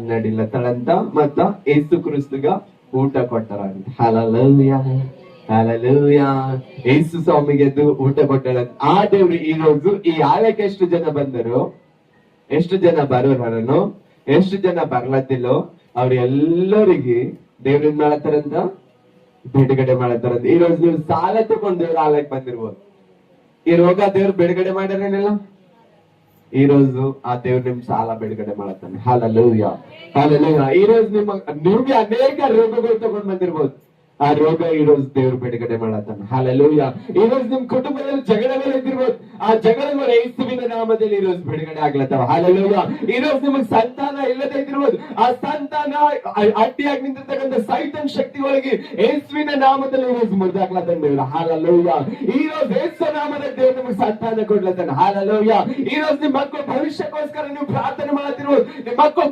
ನಡಿಲತ್ತಳಂತ ಮತ್ತ ಏಸು ಕ್ರಿಸ್ತಗ ಊಟ ಕೊಟ್ಟರಂತ. Hallelujah hallelujah. ಏಸು ಸ್ವಾಮಿಗೆ ಎದ್ದು ಊಟ ಕೊಟ್ಟಳಂತ. ಆ ದೇವ್ರು ಈ రోజు ಈ ಆಲಯಕ್ಕೆ ಎಷ್ಟು ಜನ ಬಂದರು, ಎಷ್ಟು ಜನ ಬರೋರನು, ಎಷ್ಟು ಜನ ಬರ್ಲತ್ತಿಲ್ಲೋ ಅವ್ರೆಲ್ಲರಿಗೆ ದೇವ್ರ ಏನ್ ಮಾಡತ್ತಾರಂತ, ಬಿಡುಗಡೆ ಮಾಡತ್ತಾರಂತ. ಈ రోజు ನೀವು ಸಾಲ ತಗೊಂಡು ದೇವ್ರ ಆಲಯಕ್ಕೆ ಬಂದಿರ್ಬೋದು. ಈ ರೋಗ ದೇವ್ರು ಬಿಡುಗಡೆ ಮಾಡ್ಯಾರೇನಿಲ್ಲ, ಈ రోజు ಆ ದೇವ್ರು ನಿಮ್ ಸಾಲ ಬಿಡುಗಡೆ ಮಾಡತ್ತಾನೆ. Hallelujah hallelujah. ಈ రోజు ನಿಮ್ಗೆ ಅನೇಕ ರೋಗಗಳು ತಗೊಂಡ್ ಬಂದಿರ್ಬೋದು, ಆ ರೋಗ ಈ రోజు ದೇವ್ರು ಬಿಡುಗಡೆ ಮಾಡತ್ತಾನೆ. ಹಲ್ಲೆಲೂಯಾ. ಈ రోజు ನಿಮ್ ಕುಟುಂಬದಲ್ಲಿ ಜಗಳಗಳು ಇದ್ದಿರ್ಬೋದು, ಆ ಜಗಳಗಳು ಯೇಸುವಿನ ನಾಮದಲ್ಲಿ ಈ రోజు ಬಿಡುಗಡೆ ಆಗ್ಲತ್ತವ. ಹಲ್ಲೆಲೂಯಾ. ಈ రోజు ನಿಮಗೆ ಸಂತಾನ ಇಲ್ಲದೆ ಇದ್ದಿರ್ಬೋದು, ಆ ಸಂತಾನ ಅಡ್ಡಿಯಾಗಿ ನಿಂತಿರ್ತಕ್ಕಂಥ ಸೈತಾನ್ ಶಕ್ತಿಗಳಿಗೆ ಯೇಸುವಿನ ನಾಮದಲ್ಲಿ ಈ రోజు ಮುರಿದಾಗ್ಲತ್ತಾನೆ ದೇವ್ರು. ಹಲ್ಲೆಲೂಯಾ. ಈ రోజు ಯೇಸು ನಾಮದಲ್ಲಿ ದೇವ್ರು ನಿಮಗೆ ಸಂತಾನ ಕೊಡ್ಲತ್ತಾನೆ. ಹಲ್ಲೆಲೂಯಾ. ಈ రోజు ನಿಮ್ ಮಕ್ಕಳು ಭವಿಷ್ಯಕ್ಕೋಸ್ಕರ ನೀವು ಪ್ರಾರ್ಥನೆ ಮಾಡ್ತಿರ್ಬೋದು, ನಿಮ್ ಮಕ್ಕಳು